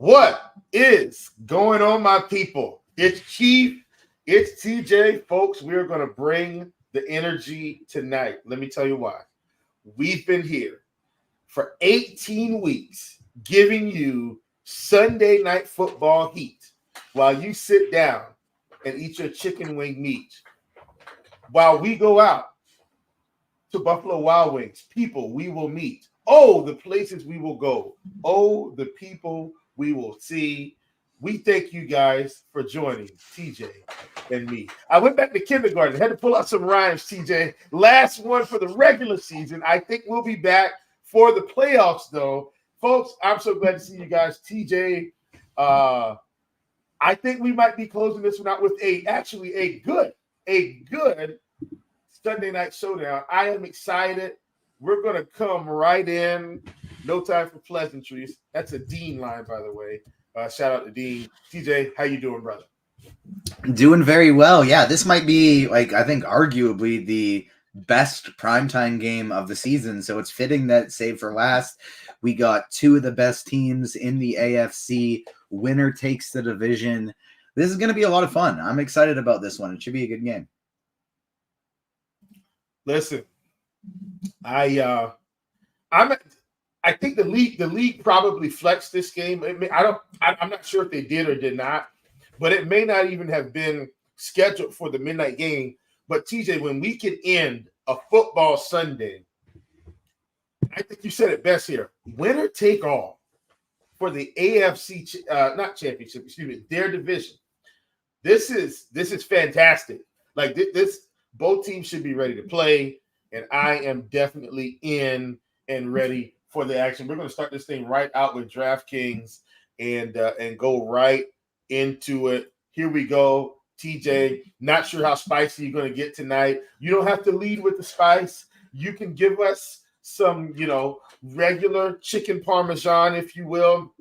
What is going on, my people? It's Chief. It's TJ. Folks, we're going to bring the energy tonight. Let me tell you why. We've been here for 18 weeks giving you Sunday night football heat while you sit down and eat your chicken wing meat. While we go out to Buffalo Wild Wings, people we will meet. Oh, the places we will go. Oh, the people we will see. We thank you guys for joining TJ and me. I went back to kindergarten. Had to pull out some rhymes, TJ. Last one for the regular season. I think we'll be back for the playoffs, though. Folks, I'm so glad to see you guys. TJ, I think we might be closing this one out with a good Sunday night showdown. I am excited. We're going to come right in. No time for pleasantries. That's a Dean line, by the way. Shout out to Dean. TJ, how you doing, brother? Doing very well. Yeah, this might be, I think, arguably the best primetime game of the season. So it's fitting that save for last. We got two of the best teams in the AFC. Winner takes the division. This is going to be a lot of fun. I'm excited about this one. It should be a good game. Listen, I think the league probably flexed this game. I'm not sure if they did or did not, but it may not even have been scheduled for the midnight game. But TJ, when we can end a football Sunday, I think you said it best here. Winner take all for the AFC, not championship, excuse me, their division. This is fantastic. Like this, both teams should be ready to play, and I am definitely in and ready for the action. We're going to start this thing right out with DraftKings and go right into it. Here we go. TJ, not sure how spicy you're going to get tonight. You don't have to lead with the spice. You can give us some, regular chicken parmesan, if you will,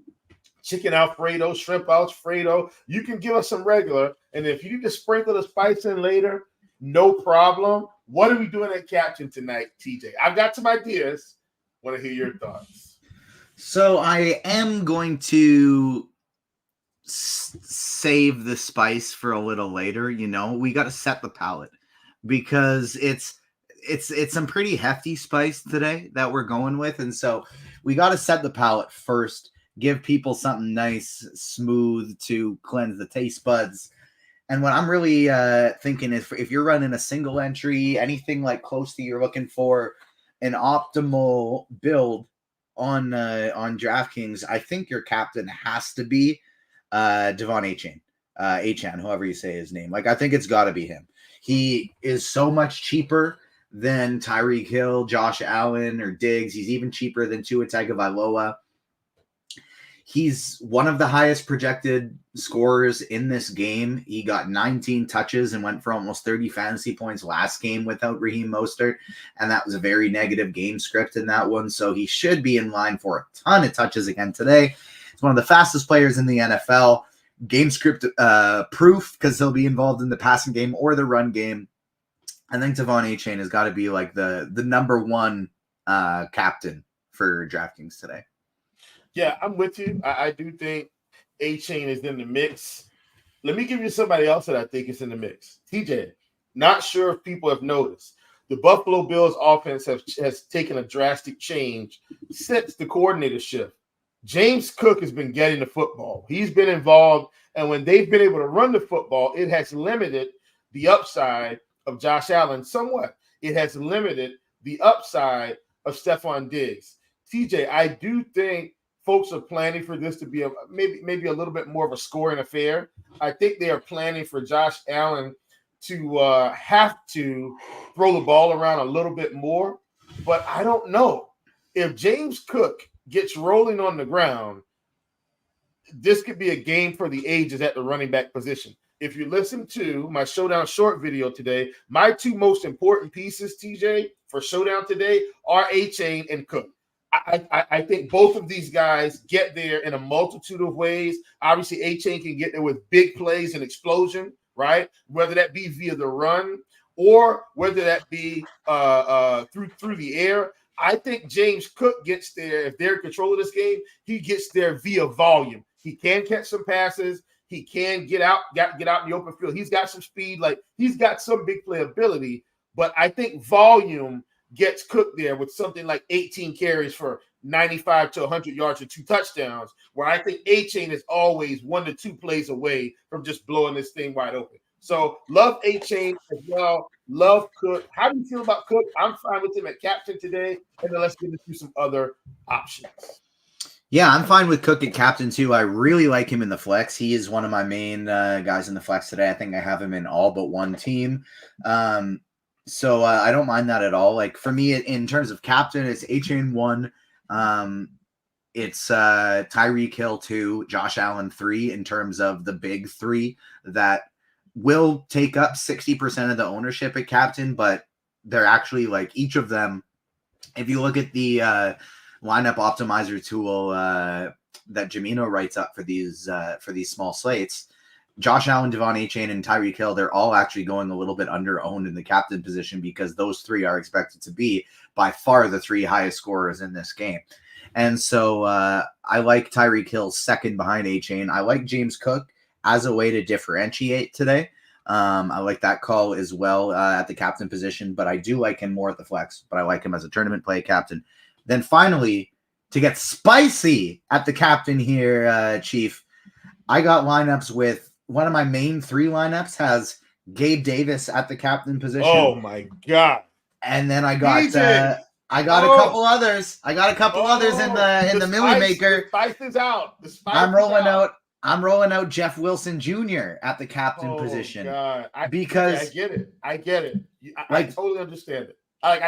chicken Alfredo, shrimp Alfredo. You can give us some regular, and if you need to sprinkle the spice in later, no problem. What are we doing at Captain tonight, TJ? I've got some ideas. Want to hear your thoughts. So I am going to save the spice for a little later. We got to set the palate because it's some pretty hefty spice today that we're going with. And so we got to set the palate first, give people something nice, smooth to cleanse the taste buds. And what I'm really thinking is if you're running a single entry, anything like close to you're looking for an optimal build on DraftKings, I think your captain has to be Devon Achane, however you say his name. I think it's got to be him. He is so much cheaper than Tyreek Hill, Josh Allen, or Diggs. He's even cheaper than Tua Tagovailoa. He's one of the highest projected scorers in this game. He got 19 touches and went for almost 30 fantasy points last game without Raheem Mostert, and that was a very negative game script in that one, so he should be in line for a ton of touches again today. He's one of the fastest players in the NFL. Game script proof because he'll be involved in the passing game or the run game. I think Devon Achane has got to be the number one captain for DraftKings today. Yeah, I'm with you. I do think Achane is in the mix. Let me give you somebody else that I think is in the mix. TJ, not sure if people have noticed. The Buffalo Bills offense has taken a drastic change since the coordinator shift. James Cook has been getting the football. He's been involved, and when they've been able to run the football, it has limited the upside of Josh Allen somewhat. It has limited the upside of Stephon Diggs. TJ, I do think folks are planning for this to be maybe a little bit more of a scoring affair. I think they are planning for Josh Allen to have to throw the ball around a little bit more. But I don't know. If James Cook gets rolling on the ground, this could be a game for the ages at the running back position. If you listen to my Showdown short video today, my two most important pieces, TJ, for Showdown today are Achane and Cook. I think both of these guys get there in a multitude of ways. Obviously, Achane can get there with big plays and explosion, right? Whether that be via the run or whether that be through the air. I think James Cook gets there. If they're in control of this game, he gets there via volume. He can catch some passes. He can get out in the open field. He's got some speed. Like, he's got some big playability. But I think volume gets cooked there with something like 18 carries for 95 to 100 yards and 2 touchdowns, where I think A-Chain is always 1 to 2 plays away from just blowing this thing wide open. So love A-Chain as well. Love Cook. How do you feel about Cook? I'm fine with him at captain today. And then let's get into some other options. Yeah, I'm fine with Cook at captain too. I really like him in the flex. He is one of my main guys in the flex today. I think I have him in all but one team. So I don't mind that at all. Like, for me, in terms of captain, it's A-Chain 1. It's Tyreek Hill 2, Josh Allen 3 in terms of the big 3 that will take up 60% of the ownership at captain, but they're actually, like, each of them, if you look at the lineup optimizer tool that Jamino writes up for these small slates, Josh Allen, Devon A-Chain, and Tyreek Hill, they're all actually going a little bit under-owned in the captain position because those 3 are expected to be by far the 3 highest scorers in this game. And so I like Tyreek Hill second behind A-Chain. I like James Cook as a way to differentiate today. I like that call as well at the captain position, but I do like him more at the flex, but I like him as a tournament play captain. Then finally, to get spicy at the captain here, Chief, I got lineups with one of my main 3 lineups has Gabe Davis at the captain position. Oh my God. And then I got a couple others. I got a couple others in the Millie Maker. The spice is out. I'm rolling out Jeff Wilson Jr. at the captain position. God. Because I get it. I totally understand it.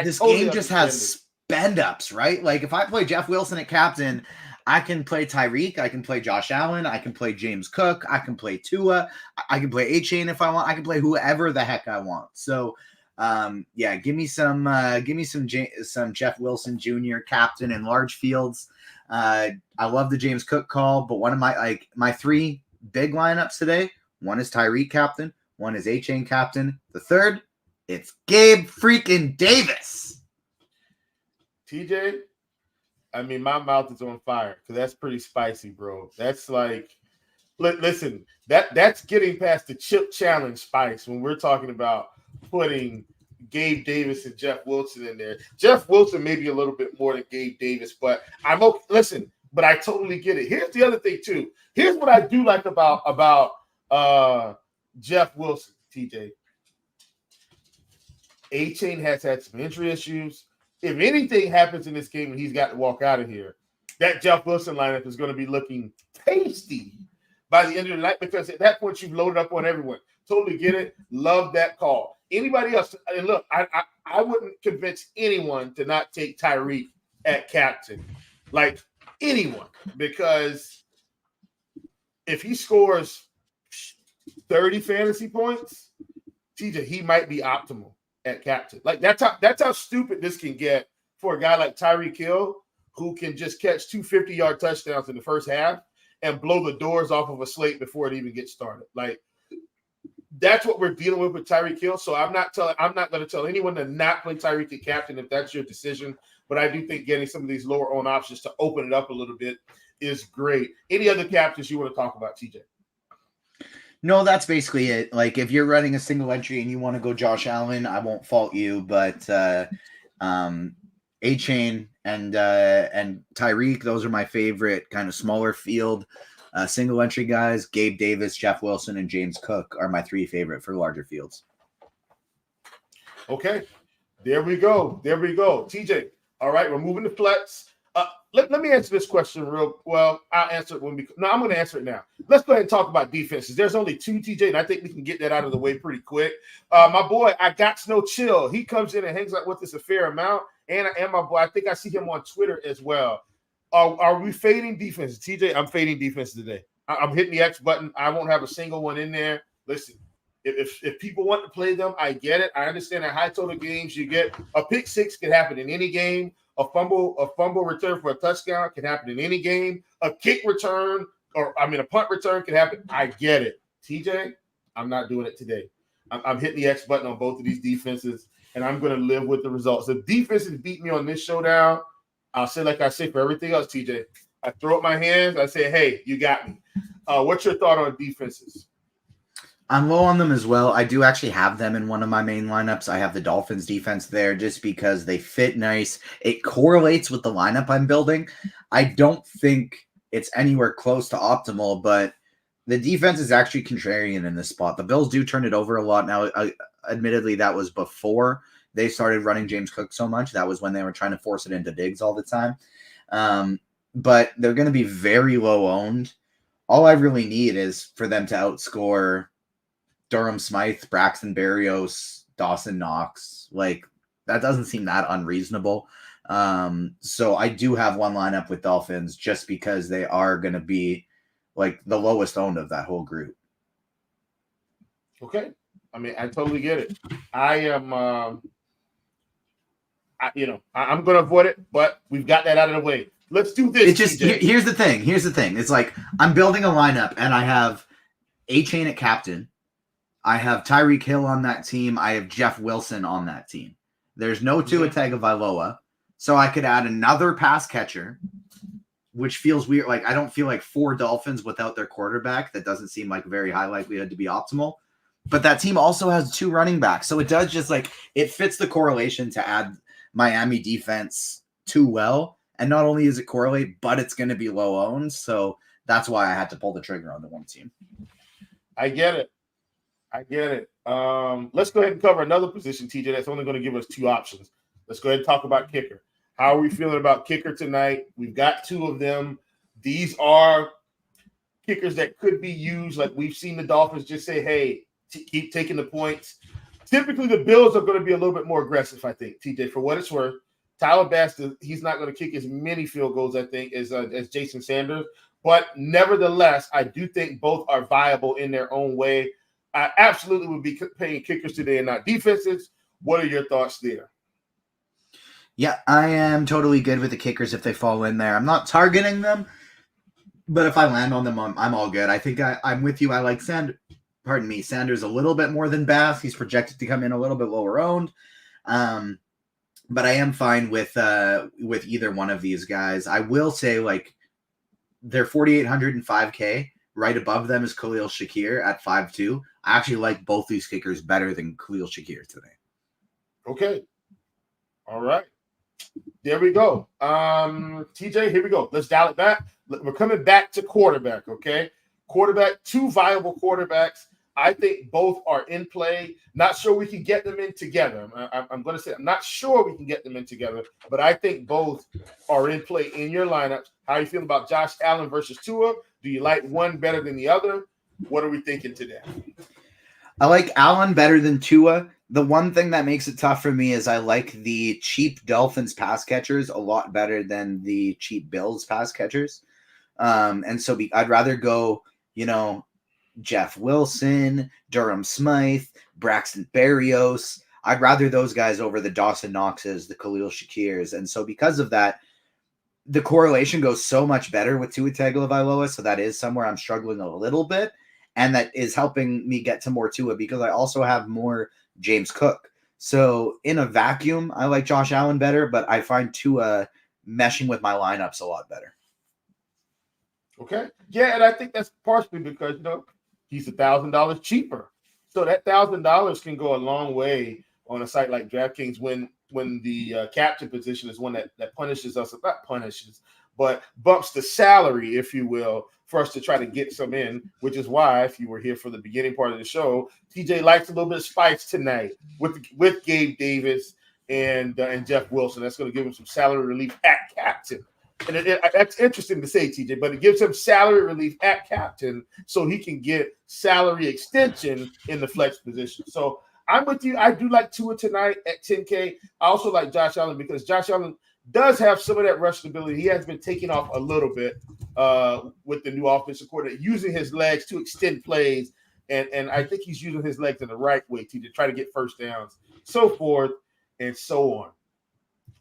This game just has spend ups, right? Like, if I play Jeff Wilson at captain, I can play Tyreek, I can play Josh Allen, I can play James Cook, I can play Tua, I can play A-Chain if I want, I can play whoever the heck I want. So, give me some Jeff Wilson Jr. captain in large fields. I love the James Cook call, but one of my 3 big lineups today, one is Tyreek captain, one is A-Chain captain, the third, it's Gabe freaking Davis. TJ, I mean, my mouth is on fire because that's pretty spicy, bro. That's like, listen, that's getting past the chip challenge spice when we're talking about putting Gabe Davis and Jeff Wilson in there. Jeff Wilson may be a little bit more than Gabe Davis, but I'm okay. Listen, but I totally get it. Here's the other thing too. Here's what I do like about Jeff Wilson, TJ. A-Chain has had some injury issues. If anything happens in this game and he's got to walk out of here, that Jeff Wilson lineup is going to be looking tasty by the end of the night because at that point you've loaded up on everyone. Totally get it. Love that call. Anybody else? And look, I wouldn't convince anyone to not take Tyreek at captain, like anyone, because if he scores 30 fantasy points, TJ, he might be optimal at captain. Like, that's how stupid this can get for a guy like Tyreek Hill, who can just catch 2 50-yard touchdowns in the first half and blow the doors off of a slate before it even gets started. Like, that's what we're dealing with Tyreek Hill. So I'm not going to tell anyone to not play Tyreek at captain if that's your decision. But I do think getting some of these lower owned options to open it up a little bit is great. Any other captains you want to talk about, TJ? No, that's basically it. Like, if you're running a single entry and you want to go Josh Allen, I won't fault you. But A-Chain and Tyreek, those are my favorite kind of smaller field single entry guys. Gabe Davis, Jeff Wilson, and James Cook are my 3 favorite for larger fields. Okay, there we go. TJ, all right, we're moving to flex. Let me answer this question real well. I'll answer it I'm going to answer it now. Let's go ahead and talk about defenses. There's only 2, TJ, and I think we can get that out of the way pretty quick. My boy, I got no chill. He comes in and hangs out with us a fair amount. And my boy, I think I see him on Twitter as well. Are we fading defenses? TJ, I'm fading defenses today. I'm hitting the X button. I won't have a single one in there. Listen, if people want to play them, I get it. I understand that high total games, you get a pick 6 can happen in any game. A fumble return for a touchdown can happen in any game. A kick return, a punt return can happen. I get it. TJ, I'm not doing it today. I'm hitting the X button on both of these defenses, and I'm going to live with the results. If defenses beat me on this showdown, I'll say like I say for everything else, TJ, I throw up my hands. I say, hey, you got me. What's your thought on defenses? I'm low on them as well. I do actually have them in one of my main lineups. I have the Dolphins defense there just because they fit nice. It correlates with the lineup I'm building. I don't think it's anywhere close to optimal, but the defense is actually contrarian in this spot. The Bills do turn it over a lot. Now, admittedly, that was before they started running James Cook so much. That was when they were trying to force it into Diggs all the time. But they're going to be very low owned. All I really need is for them to outscore Durham Smythe, Braxton Berrios, Dawson Knox. Like, that doesn't seem that unreasonable. So I do have one lineup with Dolphins just because they are going to be like the lowest owned of that whole group. Okay. I mean, I totally get it. I am, I'm going to avoid it, but we've got that out of the way. Let's do this. It's just, here's the thing. It's like, I'm building a lineup and I have A-Chain at captain. I have Tyreek Hill on that team. I have Jeff Wilson on that team. There's no Tua Tagovailoa. So I could add another pass catcher, which feels weird. Like, I don't feel like 4 Dolphins without their quarterback. That doesn't seem like very high likelihood to be optimal. But that team also has 2 running backs. So it does just like, it fits the correlation to add Miami defense too well. And not only does it correlate, but it's going to be low owned. So that's why I had to pull the trigger on the one team. I get it. Let's go ahead and cover another position, TJ. That's only going to give us 2 options. Let's go ahead and talk about kicker. How are we feeling about kicker tonight? We've got 2 of them. These are kickers that could be used. Like, we've seen the Dolphins just say, hey, keep taking the points. Typically, the Bills are going to be a little bit more aggressive, I think, TJ, for what it's worth. Tyler Bass, he's not going to kick as many field goals, I think, as Jason Sanders. But nevertheless, I do think both are viable in their own way. I absolutely would be paying kickers today and not defenses. What are your thoughts there? Yeah, I am totally good with the kickers if they fall in there. I'm not targeting them, but if I land on them, I'm all good. I think I'm with you. I like Sanders a little bit more than Bass. He's projected to come in a little bit lower owned. But I am fine with either one of these guys. I will say, like, they're 4,805K. Right above them is Khalil Shakir at 5'2". I actually like both these kickers better than Khalil Shakir today. Okay. All right. There we go. TJ, here we go. Let's dial it back. We're coming back to quarterback, okay? Quarterback, 2 viable quarterbacks. I think both are in play. Not sure we can get them in together. I'm going to say I'm not sure we can get them in together, but I think both are in play in your lineups. How are you feeling about Josh Allen versus Tua? Do you like one better than the other? What are we thinking today? I like Allen better than Tua. The one thing that makes it tough for me is I like the cheap Dolphins pass catchers a lot better than the cheap Bills pass catchers. And so I'd rather go, Jeff Wilson, Durham Smythe, Braxton Berrios. I'd rather those guys over the Dawson Knoxes, the Khalil Shakirs. And so because of that, the correlation goes so much better with Tua Tagovailoa. So that is somewhere I'm struggling a little bit. And that is helping me get to more Tua because I also have more James Cook. So in a vacuum, I like Josh Allen better, but I find Tua meshing with my lineups a lot better. Okay. Yeah, and I think that's partially because, he's $1,000 cheaper. So that $1,000 can go a long way on a site like DraftKings when the captain position is one that punishes us, not punishes, but bumps the salary, if you will, for us to try to get some in, which is why, if you were here for the beginning part of the show, TJ likes a little bit of spice tonight with Gabe Davis and Jeff Wilson. That's going to give him some salary relief at captain. And that's interesting to say, TJ, but it gives him salary relief at captain so he can get salary extension in the flex position. So I'm with you. I do like Tua tonight at 10K. I also like Josh Allen because Josh Allen does have some of that rushing ability. He has been taking off a little bit with the new offensive coordinator, using his legs to extend plays. And I think he's using his legs in the right way to try to get first downs, so forth and so on.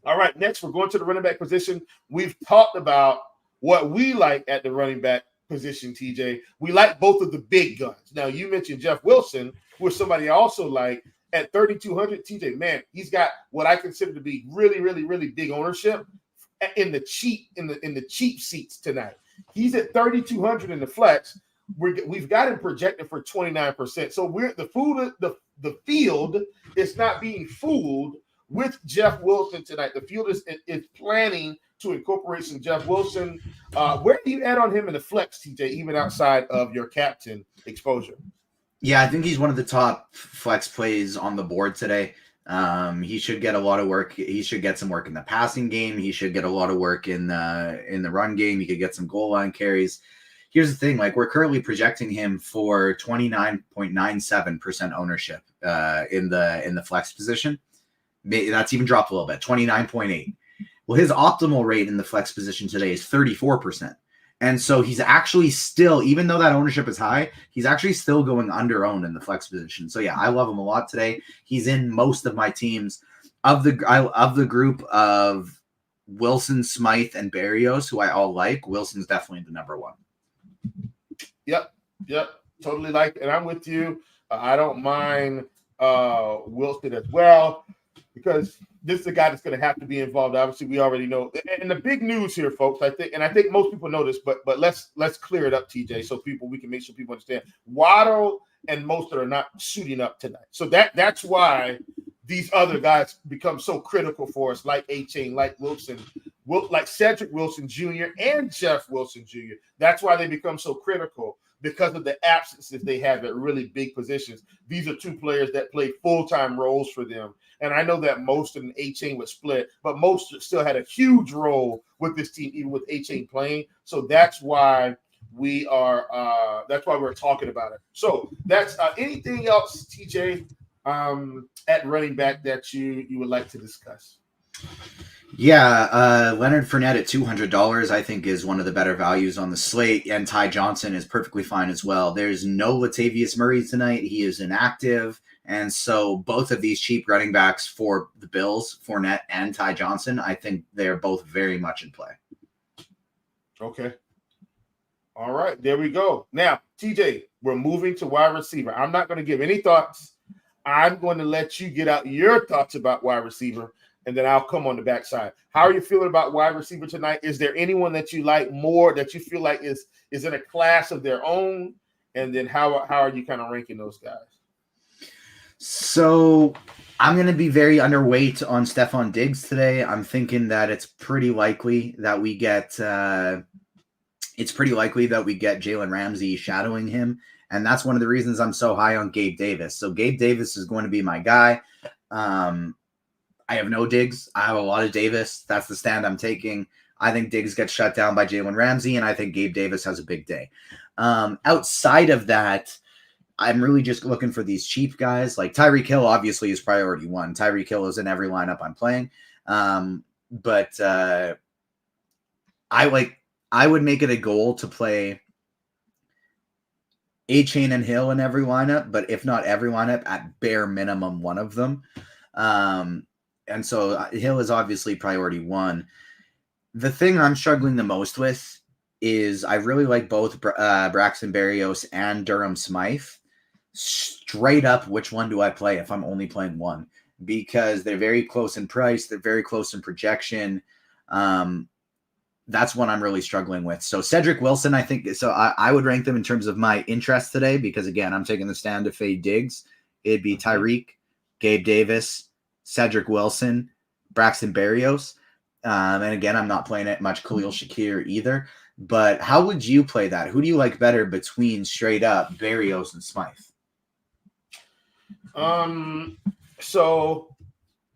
All right, next we're going to the running back position. We've talked about what we like at the running back position, TJ. We like both of the big guns. Now, you mentioned Jeff Wilson, who is somebody I also like at 3,200. TJ, man, he's got what I consider to be really, really, really big ownership in the cheap seats tonight. He's at 3,200 in the flex. We've got him projected for 29%. So the field is not being fooled with Jeff Wilson tonight. The field is planning to incorporate some Jeff Wilson. Where do you add on him in the flex, TJ, even outside of your captain exposure? Yeah, I think he's one of the top flex plays on the board today. He should get a lot of work. He should get some work in the passing game. He should get a lot of work in the run game. He could get some goal line carries. Here's the thing, like we're currently projecting him for 29.97% ownership in the flex position. That's even dropped a little bit, 29.8. Well, his optimal rate in the flex position today is 34%. And so he's actually still, even though that ownership is high, he's actually still going under owned in the flex position. So yeah, I love him a lot today. He's in most of my teams. Of the group of Wilson, Smythe, and Berrios, who I all like, Wilson's definitely the number one. Yep, totally like it. And I'm with you. I don't mind Wilson as well, because this is a guy that's going to have to be involved. Obviously, we already know. And the big news here, folks, I think most people know this, but let's clear it up, TJ, so we can make sure people understand. Waddle and Mostert are not shooting up tonight. So that's why these other guys become so critical for us, like A-Chain, like Wilson, like Cedric Wilson Jr. and Jeff Wilson Jr. That's why they become so critical, because of the absences they have at really big positions. These are two players that play full-time roles for them. And I know that Mostert and A-Chain would split, but Mostert still had a huge role with this team, even with A-Chain playing. So that's why we're talking about it. So that's anything else, TJ, at running back that you would like to discuss? Yeah, Leonard Fournette at $200, I think, is one of the better values on the slate, and Ty Johnson is perfectly fine as well. There's no Latavius Murray tonight. He is inactive, and so both of these cheap running backs for the Bills, Fournette and Ty Johnson, I think they're both very much in play. Okay. All right, there we go. Now, TJ, we're moving to wide receiver. I'm not going to give any thoughts. I'm going to let you get out your thoughts about wide receiver, and then I'll come on the backside. How are you feeling about wide receiver tonight? Is there anyone that you like more, that you feel like is in a class of their own? And then how are you kind of ranking those guys? So I'm going to be very underweight on Stephon Diggs today. I'm thinking that it's pretty likely that we get Jalen Ramsey shadowing him. And that's one of the reasons I'm so high on Gabe Davis. So Gabe Davis is going to be my guy. I have no Diggs. I have a lot of Davis. That's the stand I'm taking. I think Diggs gets shut down by Jalen Ramsey, and I think Gabe Davis has a big day. Outside of that, I'm really just looking for these cheap guys. Like Tyreek Hill obviously is priority one. Tyreek Hill is in every lineup I'm playing. But I would make it a goal to play A-Chain and Hill in every lineup, but if not every lineup, at bare minimum one of them. And so Hill is obviously priority one. The thing I'm struggling the most with is I really like both Braxton Berrios and Durham Smythe. Straight up, which one do I play if I'm only playing one? Because they're very close in price. They're very close in projection. That's one I'm really struggling with. So Cedric Wilson, I think, so I would rank them in terms of my interest today, because again, I'm taking the stand to fade Diggs. It'd be Tyreek, Gabe Davis, Cedric Wilson, Braxton Berrios. And again, I'm not playing it much Khalil Shakir either. But how would you play that? Who do you like better between straight up Berrios and Smythe? So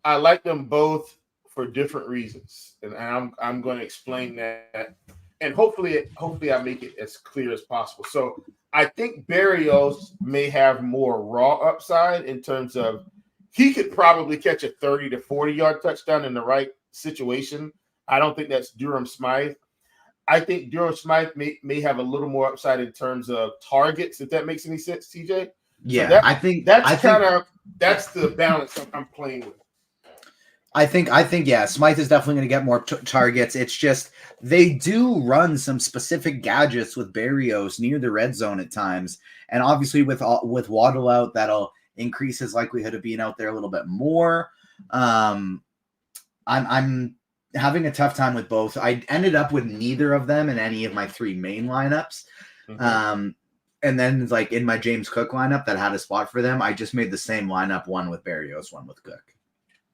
I like them both for different reasons, and I'm going to explain that, and hopefully I make it as clear as possible. So I think Berrios may have more raw upside in terms of he could probably catch a 30 to 40 yard touchdown in the right situation. I don't think that's Durham Smythe. I think Durham Smythe may have a little more upside in terms of targets, if that makes any sense, TJ. Yeah, so I think that's the balance I'm playing with. I think, yeah, Smythe is definitely going to get more targets. It's just they do run some specific gadgets with Berrios near the red zone at times, and obviously with Waddle out, that'll increase his likelihood of being out there a little bit more. I'm having a tough time with both. I ended up with neither of them in any of my 3 main lineups. Mm-hmm. And then like in my James Cook lineup that had a spot for them, I just made the same lineup, one with Berrios, one with Cook.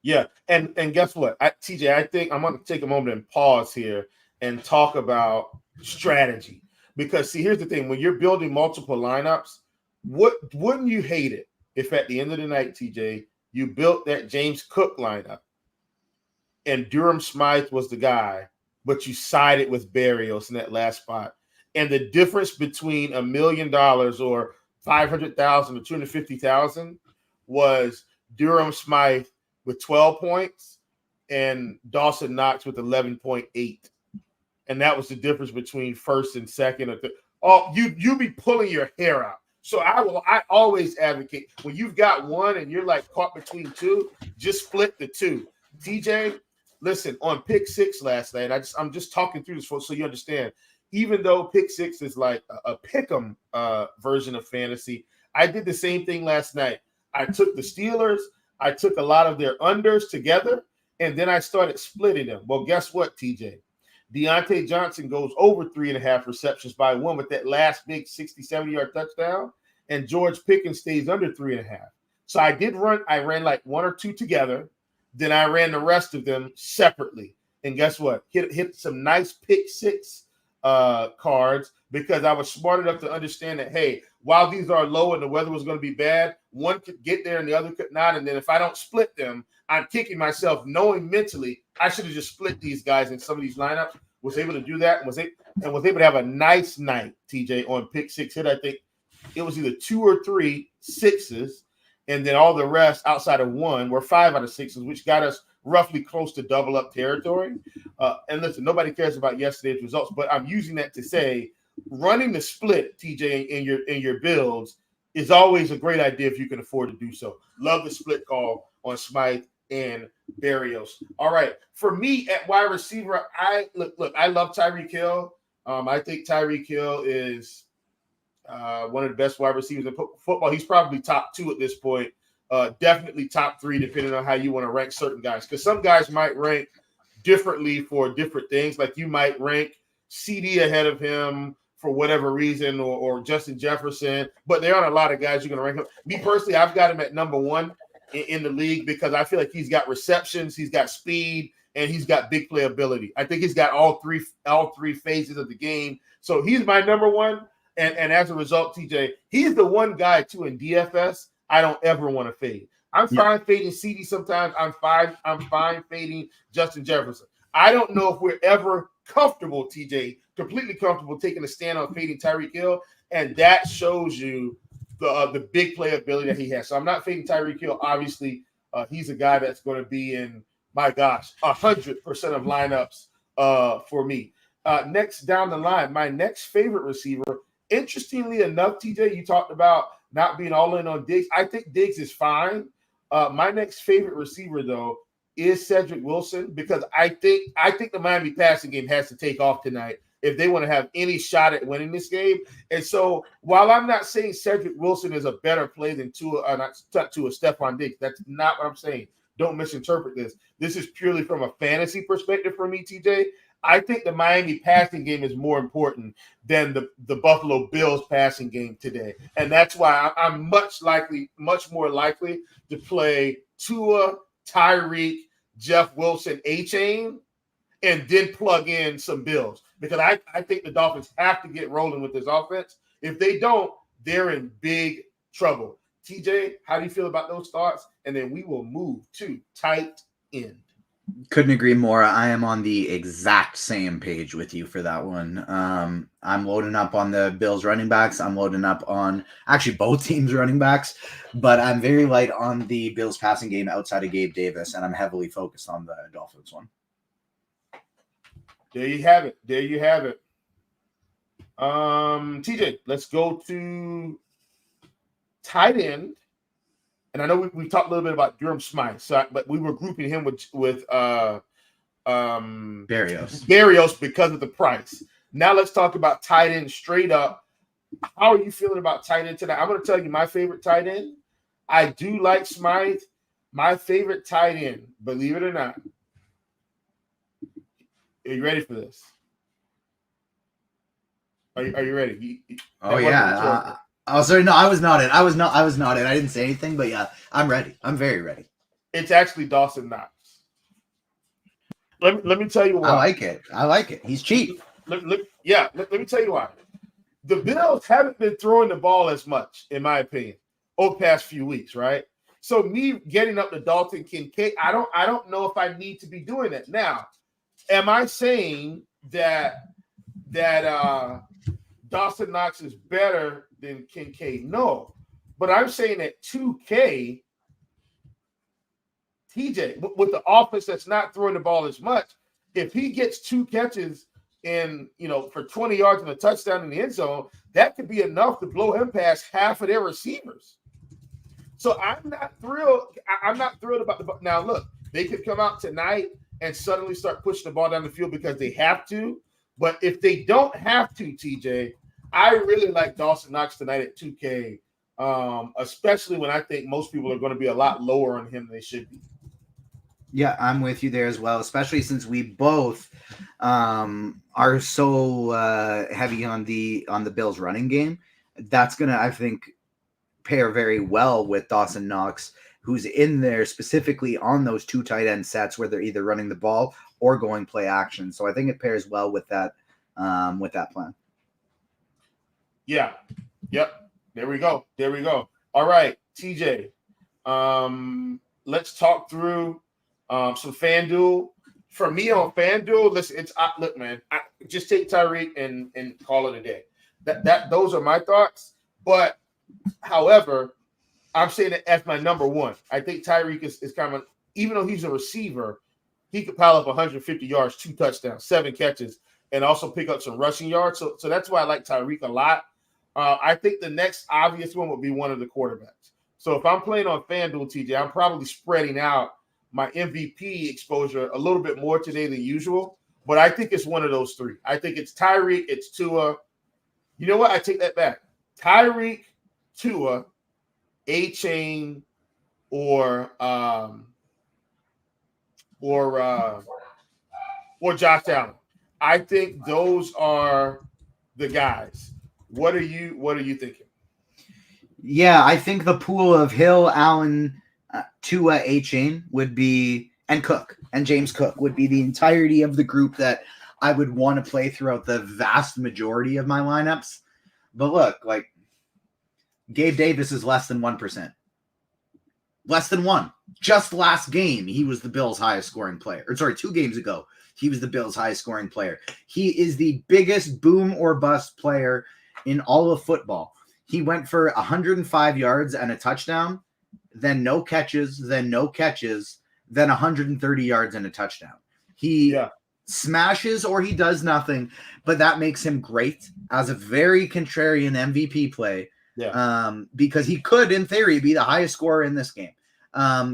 Yeah, and guess what, TJ? I think I'm going to take a moment and pause here and talk about strategy, because see, here's the thing: when you're building multiple lineups, wouldn't you hate it if at the end of the night, TJ, you built that James Cook lineup and Durham Smythe was the guy, but you sided with Berrios in that last spot, and the difference between $1 million or 500,000 or 250,000 was Durham Smythe with 12 points and Dawson Knox with 11.8. And that was the difference between first and second. Oh, you be pulling your hair out. So I always advocate when you've got one and you're like caught between two, just split the two. TJ, listen, on pick 6 last night, I'm just talking through this so you understand. Even though pick 6 is like a pick'em version of fantasy, I did the same thing last night. I took the Steelers, I took a lot of their unders together, and then I started splitting them. Well, guess what, TJ? Deontay Johnson goes over 3.5 receptions by 1 with that last big 60, 70-yard touchdown, and George Pickens stays under 3.5. So I ran like 1 or 2 together, then I ran the rest of them separately. And guess what? Hit some nice pick 6 cards, because I was smart enough to understand that, hey, while these are low and the weather was going to be bad, one could get there and the other could not. And then if I don't split them, I'm kicking myself, knowing mentally I should have just split these guys in some of these lineups. Was able to do that and was able to have a nice night, TJ, on pick 6 hit. I think it was either 2 or 3 6s, and then all the rest outside of 1 were 5 out of 6s, which got us roughly close to double up territory. And listen, nobody cares about yesterday's results, but I'm using that to say running the split, TJ, in your builds is always a great idea if you can afford to do so. Love the split call on Smythe and Berrios. All right, for me at wide receiver, I love Tyreek Hill. I think Tyreek Hill is one of the best wide receivers in football. He's probably top 2 at this point. Definitely top 3, depending on how you want to rank certain guys, because some guys might rank differently for different things. Like you might rank CD ahead of him for whatever reason, or Justin Jefferson, but there aren't a lot of guys you're going to rank him. Me personally, I've got him at number 1 in the league, because I feel like he's got receptions, he's got speed, and he's got big playability. I think he's got all three phases of the game. So he's my number 1. And as a result, TJ, he's the one guy too in DFS I don't ever want to fade. I'm fine fading CD sometimes. I'm fine fading Justin Jefferson. I don't know if we're ever comfortable, TJ, completely comfortable taking a stand on fading Tyreek Hill, and that shows you the big playability that he has. So I'm not fading Tyreek Hill. Obviously, he's a guy that's going to be in, my gosh, 100% of lineups for me. Next down the line, my next favorite receiver, interestingly enough, TJ, you talked about not being all in on Diggs. I think Diggs is fine. My next favorite receiver, though, is Cedric Wilson, because I think the Miami passing game has to take off tonight if they want to have any shot at winning this game. And so while I'm not saying Cedric Wilson is a better play than Stephon Diggs, that's not what I'm saying. Don't misinterpret this. This is purely from a fantasy perspective for me, TJ. I think the Miami passing game is more important than the Buffalo Bills passing game today. And that's why I'm much more likely to play Tua, Tyreek, Jeff Wilson, A-Chain, and then plug in some Bills, because I think the Dolphins have to get rolling with this offense. If they don't, they're in big trouble. TJ, how do you feel about those thoughts? And then we will move to tight end. Couldn't agree more. I am on the exact same page with you for that one. I'm loading up on the Bills running backs. I'm loading up on actually both teams running backs, but I'm very light on the Bills passing game outside of Gabe Davis, and I'm heavily focused on the Dolphins one. There you have it. TJ, let's go to tight end. And I know we talked a little bit about Durham Smythe, but we were grouping him with Berrios because of the price. Now let's talk about tight end straight up. How are you feeling about tight end tonight? I'm going to tell you my favorite tight end. I do like Smythe. My favorite tight end, believe it or not, you ready for this? Are you ready? Oh yeah. Oh, sorry. No, I was not in. I was not in. I didn't say anything, but yeah, I'm ready. I'm very ready. It's actually Dawson Knox. Let me tell you why. I like it. He's cheap. Let me tell you why. The Bills haven't been throwing the ball as much, in my opinion, over the past few weeks, right? So me getting up to Dalton Kincaid, I don't know if I need to be doing that. Now, am I saying that Dawson Knox is better than Kincaid? No. But I'm saying that 2K, TJ, with the offense that's not throwing the ball as much, if he gets 2 catches for 20 yards and a touchdown in the end zone, that could be enough to blow him past half of their receivers. So I'm not thrilled. I'm not thrilled about the. Now look, they could come out tonight and suddenly start pushing the ball down the field because they have to. But if they don't have to, TJ, I really like Dawson Knox tonight at 2K, especially when I think most people are going to be a lot lower on him than they should be. Yeah, I'm with you there as well, especially since we both are so heavy on the Bills running game. That's going to, I think, pair very well with Dawson Knox, who's in there specifically on those 2 tight end sets where they're either running the ball or going play action. So I think it pairs well with that plan. Yeah. Yep. There we go. All right, TJ. Let's talk through some FanDuel. For me on FanDuel, listen, look, man, I just take Tyreek and call it a day. Those are my thoughts. But however, I'm saying that as my number one. I think Tyreek is kind of, even though he's a receiver, he could pile up 150 yards, 2 touchdowns, 7 catches, and also pick up some rushing yards. So that's why I like Tyreek a lot. I think the next obvious one would be one of the quarterbacks. So if I'm playing on FanDuel, TJ, I'm probably spreading out my MVP exposure a little bit more today than usual. But I think it's one of those 3. I think it's Tyreek, it's Tua. You know what? I take that back. Tyreek, Tua, A-Chain, or Josh Allen. I think those are the guys. What are you thinking? Yeah, I think the pool of Hill, Allen, Tua, A-Chain would be, and Cook, and James Cook would be the entirety of the group that I would want to play throughout the vast majority of my lineups. But look, like, Gabe Davis is less than 1%. Less than 1. Just last game, he was the Bills' highest scoring player. 2 games ago, he was the Bills' highest scoring player. He is the biggest boom or bust player in all of football. He went for 105 yards and a touchdown, then no catches, then 130 yards and a touchdown. He smashes or he does nothing, but that makes him great as a very contrarian MVP play. Because he could, in theory, be the highest scorer in this game.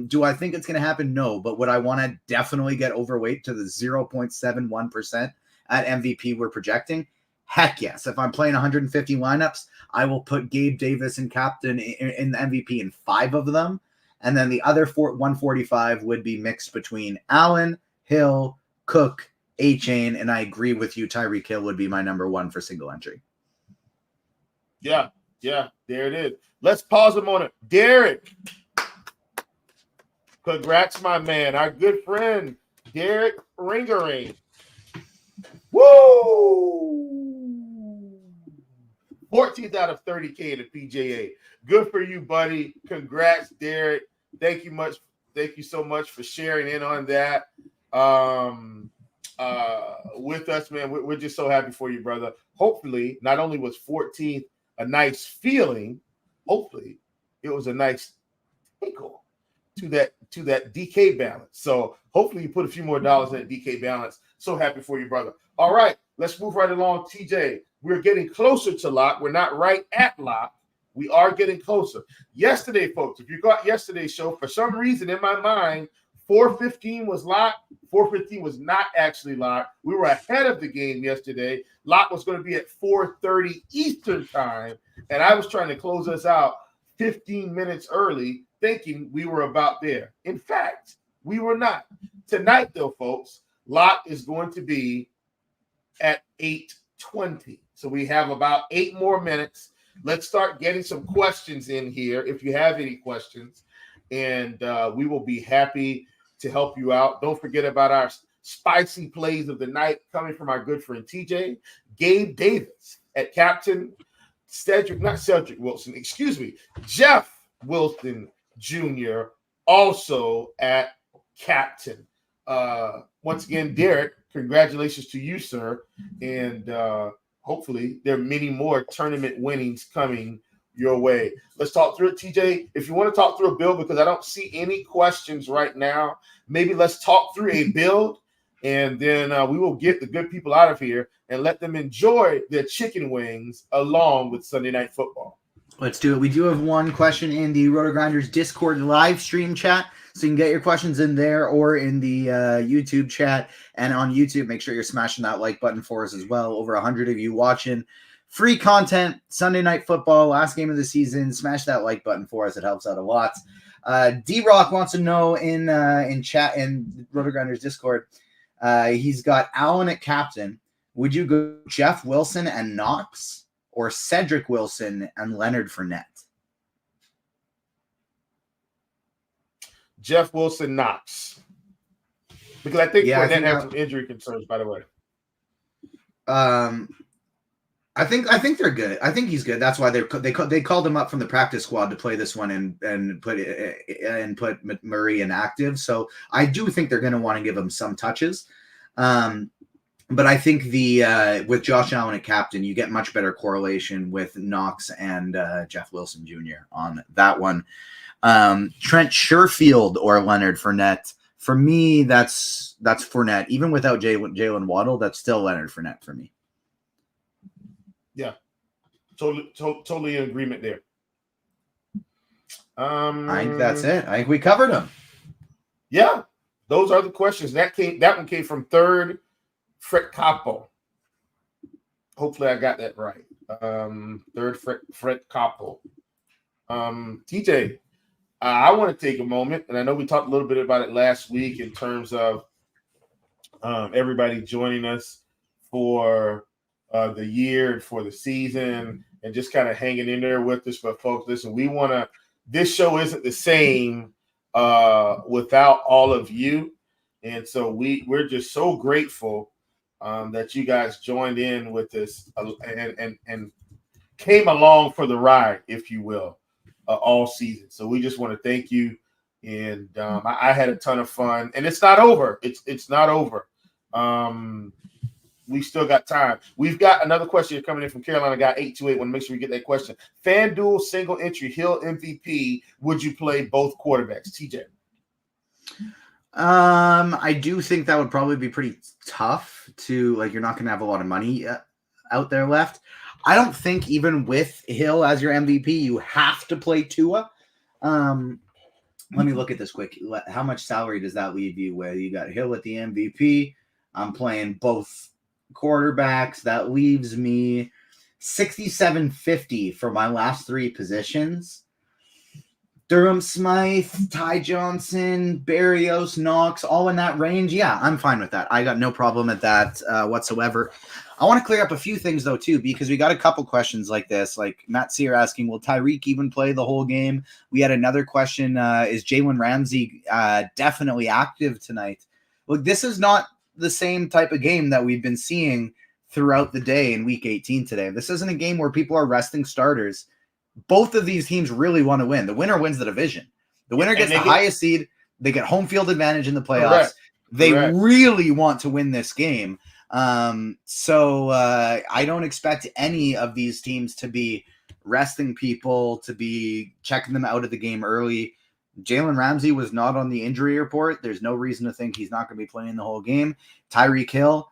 Do I think it's going to happen? No. But would I want to definitely get overweight to the 0.71% at MVP we're projecting? Heck yes. If I'm playing 150 lineups, I will put Gabe Davis and captain in the MVP in 5 of them. And then the other 145 would be mixed between Allen, Hill, Cook, A-Chain, and I agree with you, Tyreek Hill would be my number 1 for single entry. Yeah, there it is. Let's pause a moment. Derek. Congrats, my man. Our good friend, Derek Ringering. Woo! 14th out of 30K in the PJA. Good for you, buddy. Congrats, Derek. Thank you so much for sharing in on that with us, man. We're just so happy for you, brother. Hopefully, not only was 14th a nice feeling, hopefully it was a nice tinkle to that DK balance. So hopefully you put a few more dollars in that DK balance. So happy for you, brother. All right, let's move right along. TJ, we're getting closer to lock. We're not right at lock. We are getting closer. Yesterday, folks, if you got yesterday's show, for some reason in my mind, 4:15 was locked. 4:15 was not actually locked. We were ahead of the game yesterday. Lock was going to be at 4:30 Eastern time, and I was trying to close us out 15 minutes early, thinking we were about there. In fact, we were not. Tonight, though, folks, Lock is going to be at 8:20. So we have about 8 more minutes. Let's start getting some questions in here if you have any questions, and we will be happy to help you out. Don't forget about our spicy plays of the night coming from our good friend TJ, Gabe Davis at captain, Cedric Wilson, Jeff Wilson Jr. also at captain. Once again, Derek, congratulations to you, sir. And hopefully there are many more tournament winnings coming your way. Let's talk through it, TJ. If you want to talk through a build, because I don't see any questions right now, maybe let's talk through a build, and then we will get the good people out of here and let them enjoy their chicken wings along with Sunday Night Football. Let's do it. We do have one question in the Rotogrinders Discord live stream chat, so you can get your questions in there or in the YouTube chat. And on YouTube, make sure you're smashing that like button for us as well. Over 100 of you watching. Free content, Sunday Night Football, last game of the season. Smash that like button for us. It helps out a lot. D-Rock wants to know in chat in Rotogrinders Discord, he's got Allen at captain. Would you go Jeff Wilson and Knox or Cedric Wilson and Leonard Fournette? Jeff Wilson, Knox. Because I think Fournette has some injury concerns, by the way. I think they're good. I think he's good. That's why they called him up from the practice squad to play this one and put Murray in active. So I do think they're going to want to give him some touches. But I think with Josh Allen at captain, you get much better correlation with Knox and Jeff Wilson Jr. on that one. Trent Sherfield or Leonard Fournette. For me, that's Fournette. Even without Jalen Waddle, that's still Leonard Fournette for me. Yeah, totally in agreement there. I think that's it. I think we covered them. Yeah, those are the questions. That one came from Third Fret Capo. Hopefully, I got that right. Third Fret Capo. TJ, I want to take a moment, and I know we talked a little bit about it last week in terms of everybody joining us for the year, for the season, and just kind of hanging in there with us. But folks, listen, this show isn't the same without all of you. And so we're just so grateful that you guys joined in with us and came along for the ride, if you will, all season. So we just want to thank you. And I had a ton of fun, and it's not over. It's not over. We still got time. We've got another question coming in from Carolina Guy 828. Want to make sure we get that question. FanDuel single entry Hill MVP. Would you play both quarterbacks, TJ? I do think that would probably be pretty tough to, like, you're not going to have a lot of money out there left. I don't think even with Hill as your MVP, you have to play Tua. Let me look at this quick. How much salary does that leave you with? You got Hill at the MVP. I'm playing both quarterbacks. That leaves me $67.50 for my last three positions. Durham Smythe, Ty Johnson, Berrios, Knox, all in that range. Yeah, I'm fine with that. I got no problem at that whatsoever. I want to clear up a few things, though, too, because we got a couple questions like this. Like Matt Sear asking, will Tyreek even play the whole game? We had another question, is Jalen Ramsey definitely active tonight? Look, this is not the same type of game that we've been seeing throughout the day in Week 18 today. This isn't a game where people are resting starters. Both of these teams really want to win. The winner wins the division. The winner gets the highest seed. They get home field advantage in the playoffs. Correct. They really want to win this game. So I don't expect any of these teams to be resting people, to be checking them out of the game early. Jalen Ramsey was not on the injury report. There's no reason to think he's not going to be playing the whole game. Tyreek Hill,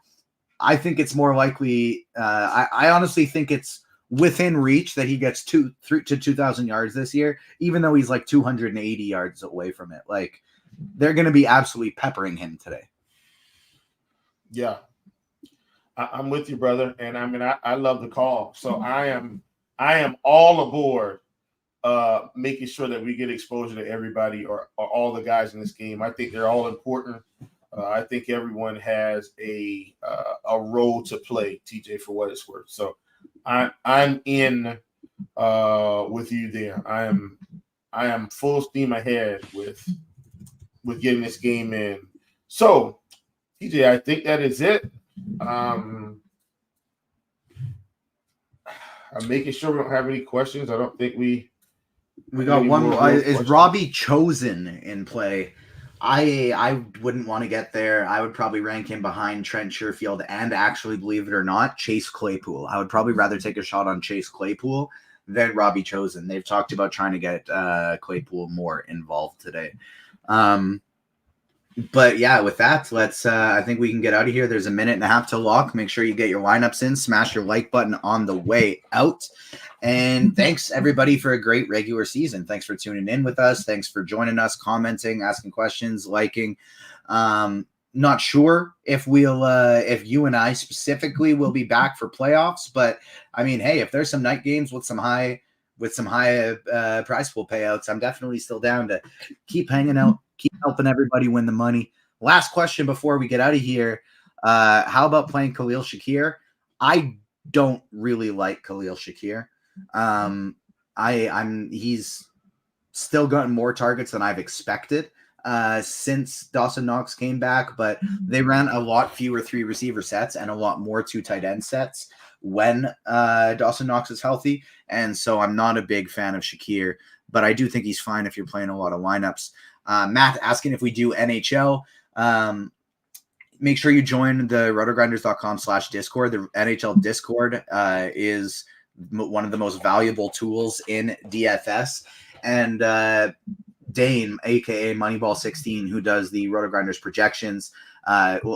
I think it's more likely. I honestly think it's within reach that he gets 2,000 yards this year, even though he's like 280 yards away from it. Like, they're going to be absolutely peppering him today. Yeah, I'm with you, brother. And I mean, I love the call. So I am all aboard making sure that we get exposure to everybody or all the guys in this game. I think they're all important. I think everyone has a role to play, TJ, for what it's worth. So I'm in with you there. I am full steam ahead with getting this game in. So, TJ, I think that is it. I'm making sure we don't have any questions. I don't think we got one more. Is Robbie Chosen in play? I wouldn't want to get there. I would probably rank him behind Trent Sherfield and, actually, believe it or not, Chase Claypool. I would probably rather take a shot on Chase Claypool than Robbie Chosen. They've talked about trying to get Claypool more involved today. But yeah, with that, let's I think we can get out of here. There's a minute and a half to lock. Make sure you get your lineups in. Smash your like button on the way out. And thanks everybody for a great regular season. Thanks for tuning in with us. Thanks for joining us, commenting, asking questions, liking. Not sure if if you and I specifically will be back for playoffs, but I mean, hey, if there's some night games with some high prize pool payouts, I'm definitely still down to keep hanging out, keep helping everybody win the money. Last question before we get out of here. How about playing Khalil Shakir? I don't really like Khalil Shakir. He's still gotten more targets than I've expected since Dawson Knox came back, but they ran a lot fewer 3 receiver sets and a lot more 2 tight end sets when Dawson Knox is healthy. And so I'm not a big fan of Shakir, but I do think he's fine if you're playing a lot of lineups. Matt asking if we do NHL. Make sure you join the rotogrinders.com/Discord. The NHL Discord is one of the most valuable tools in DFS. And Dane, aka Moneyball16, who does the Rotogrinders projections.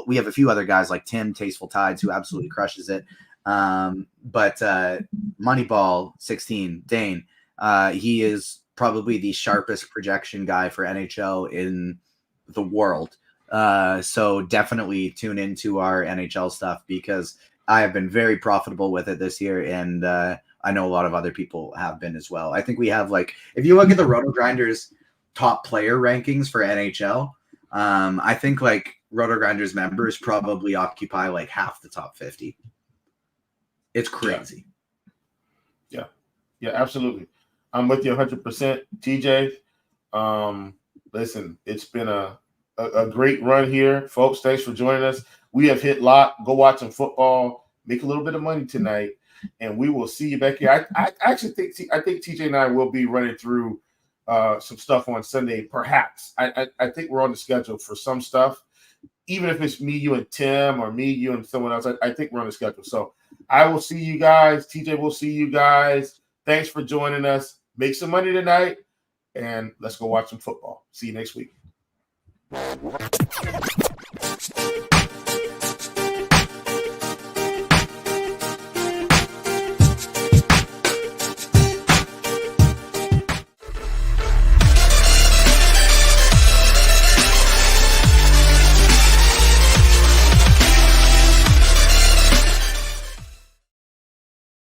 We have a few other guys like Tim, Tasteful Tides, who absolutely crushes it. But Moneyball16, Dane, he is probably the sharpest projection guy for NHL in the world. So definitely tune into our NHL stuff, because I have been very profitable with it this year, and I know a lot of other people have been as well. I think we have, like, if you look at the Rotogrinders top player rankings for NHL, I think like Rotogrinders members probably occupy like half the top 50. It's crazy. Yeah, absolutely. I'm with you 100%, TJ. Listen, it's been a great run here, folks. Thanks for joining us. We have hit lock. Go watch some football. Make a little bit of money tonight, and we will see you back here. I actually think TJ and I will be running through some stuff on Sunday, perhaps. I think we're on the schedule for some stuff, even if it's me, you, and Tim, or me, you, and someone else. I think we're on the schedule. So I will see you guys. TJ will see you guys. Thanks for joining us. Make some money tonight, and let's go watch some football. See you next week.